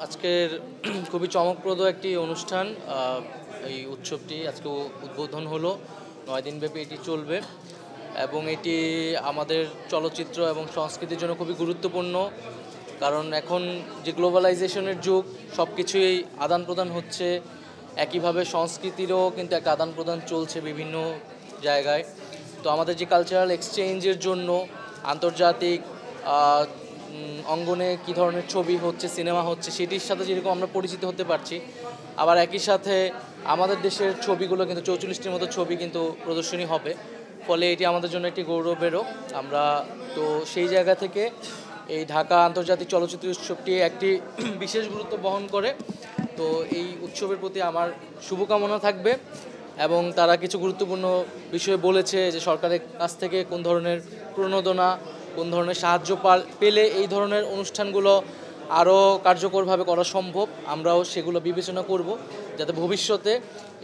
আজকের খুবই চমকপ্রদ একটি অনুষ্ঠান। এই উৎসবটি আজকে উদ্বোধন হলো। ৯ দিনব্যাপী এটি চলবে এবং এটি আমাদের চলচ্চিত্র এবং সংস্কৃতির জন্য খুবই গুরুত্বপূর্ণ। কারণ এখন যে গ্লোবালাইজেশনের যুগ, সব কিছুই আদান প্রদান হচ্ছে। একইভাবে সংস্কৃতিরও কিন্তু একটা আদান প্রদান চলছে বিভিন্ন জায়গায়। তো আমাদের যে কালচারাল এক্সচেঞ্জের জন্য আন্তর্জাতিক অঙ্গনে কী ধরনের ছবি হচ্ছে, সিনেমা হচ্ছে, সেটির সাথে যেরকম আমরা পরিচিত হতে পারছি, আবার একই সাথে আমাদের দেশের ছবিগুলো কিন্তু ৪৪টির মতো ছবি কিন্তু প্রদর্শনী হবে। ফলে এটি আমাদের জন্য একটি গৌরবেরও। আমরা তো সেই জায়গা থেকে এই ঢাকা আন্তর্জাতিক চলচ্চিত্র উৎসবটি একটি বিশেষ গুরুত্ব বহন করে। তো এই উৎসবের প্রতি আমার শুভকামনা থাকবে এবং তারা কিছু গুরুত্বপূর্ণ বিষয় বলেছে যে সরকারের কাছ থেকে কোন ধরনের প্রণোদনা, কোন ধরনের সাহায্য পেলে এই ধরনের অনুষ্ঠানগুলো আরও কার্যকরভাবে করা সম্ভব। আমরাও সেগুলো বিবেচনা করব যাতে ভবিষ্যতে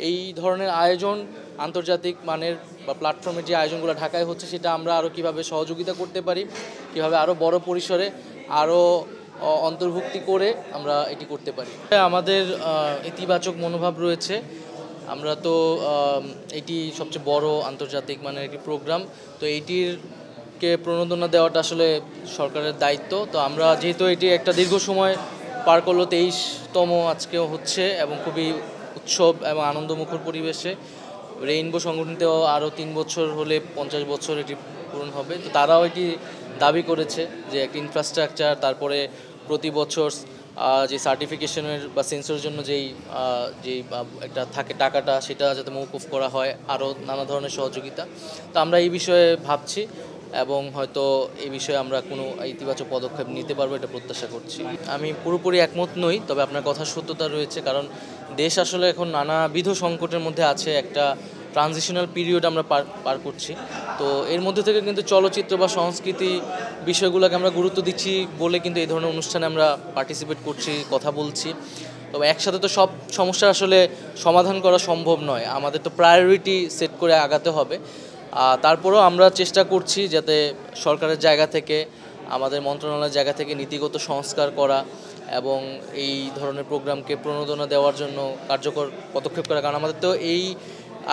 এই ধরনের আয়োজন, আন্তর্জাতিক মানের বা প্ল্যাটফর্মের যে আয়োজনগুলো ঢাকায় হচ্ছে, সেটা আমরা আরও কীভাবে সহযোগিতা করতে পারি, কীভাবে আরও বড় পরিসরে আরও অন্তর্ভুক্তি করে আমরা এটি করতে পারি। আমাদের ইতিবাচক মনোভাব রয়েছে। আমরা তো এটি সবচেয়ে বড় আন্তর্জাতিক মানের একটি প্রোগ্রাম। তো এইটিরকে প্রণোদনা দেওয়াটা আসলে সরকারের দায়িত্ব। তো আমরা যেহেতু এটি একটা দীর্ঘ সময় পার করলো, 23তম আজকেও হচ্ছে এবং খুবই উৎসব এবং আনন্দমুখর পরিবেশে। রেইনবো সংগঠনতেও আরও 3 বছর হলে 50 বছর এটি পূরণ হবে। তো তারাও এটি দাবি করেছে যে একটা ইনফ্রাস্ট্রাকচার, তারপরে প্রতি বছর যে সার্টিফিকেশনের বা সেন্সরের জন্য যেই একটা থাকে টাকাটা, সেটা যাতে মওকুফ করা হয়, আরও নানা ধরনের সহযোগিতা। তো আমরা এই বিষয়ে ভাবছি এবং হয়তো এই বিষয়ে আমরা কোনো ইতিবাচক পদক্ষেপ নিতে পারবো, এটা প্রত্যাশা করছি। আমি পুরোপুরি একমত নই, তবে আপনার কথা সত্যতা রয়েছে। কারণ দেশ আসলে এখন নানাবিধ সংকটের মধ্যে আছে, একটা ট্রানজিশনাল পিরিয়ড আমরা পার করছি। তো এর মধ্যে থেকে কিন্তু চলচ্চিত্র বা সংস্কৃতি বিষয়গুলোকে আমরা গুরুত্ব দিচ্ছি বলে কিন্তু এই ধরনের অনুষ্ঠানে আমরা পার্টিসিপেট করছি, কথা বলছি। তবে একসাথে তো সব সমস্যা আসলে সমাধান করা সম্ভব নয়। আমাদের তো প্রায়োরিটি সেট করে আগাতে হবে। তারপরেও আমরা চেষ্টা করছি যাতে সরকারের জায়গা থেকে, আমাদের মন্ত্রণালয়ের জায়গা থেকে নীতিগত সংস্কার করা এবং এই ধরনের প্রোগ্রামকে প্রণোদনা দেওয়ার জন্য কার্যকর পদক্ষেপ করা। কারণ আমাদের তো এই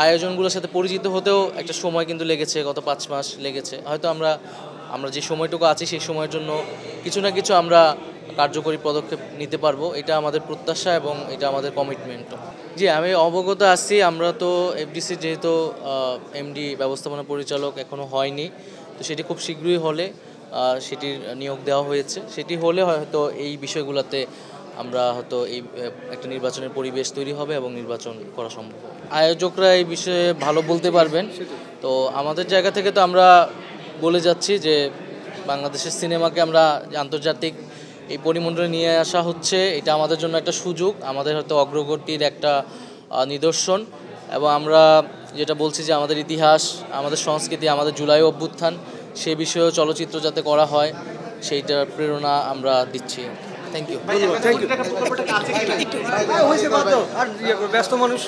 আয়োজনগুলোর সাথে পরিচিত হতেও একটা সময় কিন্তু লেগেছে, গত 5 মাস লেগেছে। হয়তো আমরা যে সময়টুকু আছি সেই সময়ের জন্য কিছু না কিছু আমরা কার্যকরী পদক্ষেপ নিতে পারবো, এটা আমাদের প্রত্যাশা এবং এটা আমাদের কমিটমেন্টও। জি, আমি অবগত আছি। আমরা তো এফডিসি যেহেতু এমডি ব্যবস্থাপনা পরিচালক এখনও হয়নি, তো সেটি খুব শীঘ্রই হলে সেটির নিয়োগ দেওয়া হয়েছে। সেটি হলে হয়তো এই বিষয়গুলোতে আমরা হয়তো এই একটা নির্বাচনের পরিবেশ তৈরি হবে এবং নির্বাচন করা সম্ভব। আয়োজকরা এই বিষয়ে ভালো বলতে পারবেন। তো আমাদের জায়গা থেকে তো আমরা বলে যাচ্ছি যে বাংলাদেশের সিনেমাকে আমরা আন্তর্জাতিক এই পরিমণ্ডলে নিয়ে আসা হচ্ছে, এটা আমাদের জন্য একটা সুযোগ, আমাদের হয়তো অগ্রগতির একটা নিদর্শন। এবং আমরা যেটা বলছি যে আমাদের ইতিহাস, আমাদের সংস্কৃতি, আমাদের জুলাই অভ্যুত্থান, সে বিষয়েও চলচ্চিত্র যাতে করা হয় সেইটার প্রেরণা আমরা দিচ্ছি। Thank you. ব্যস্ত মানুষ।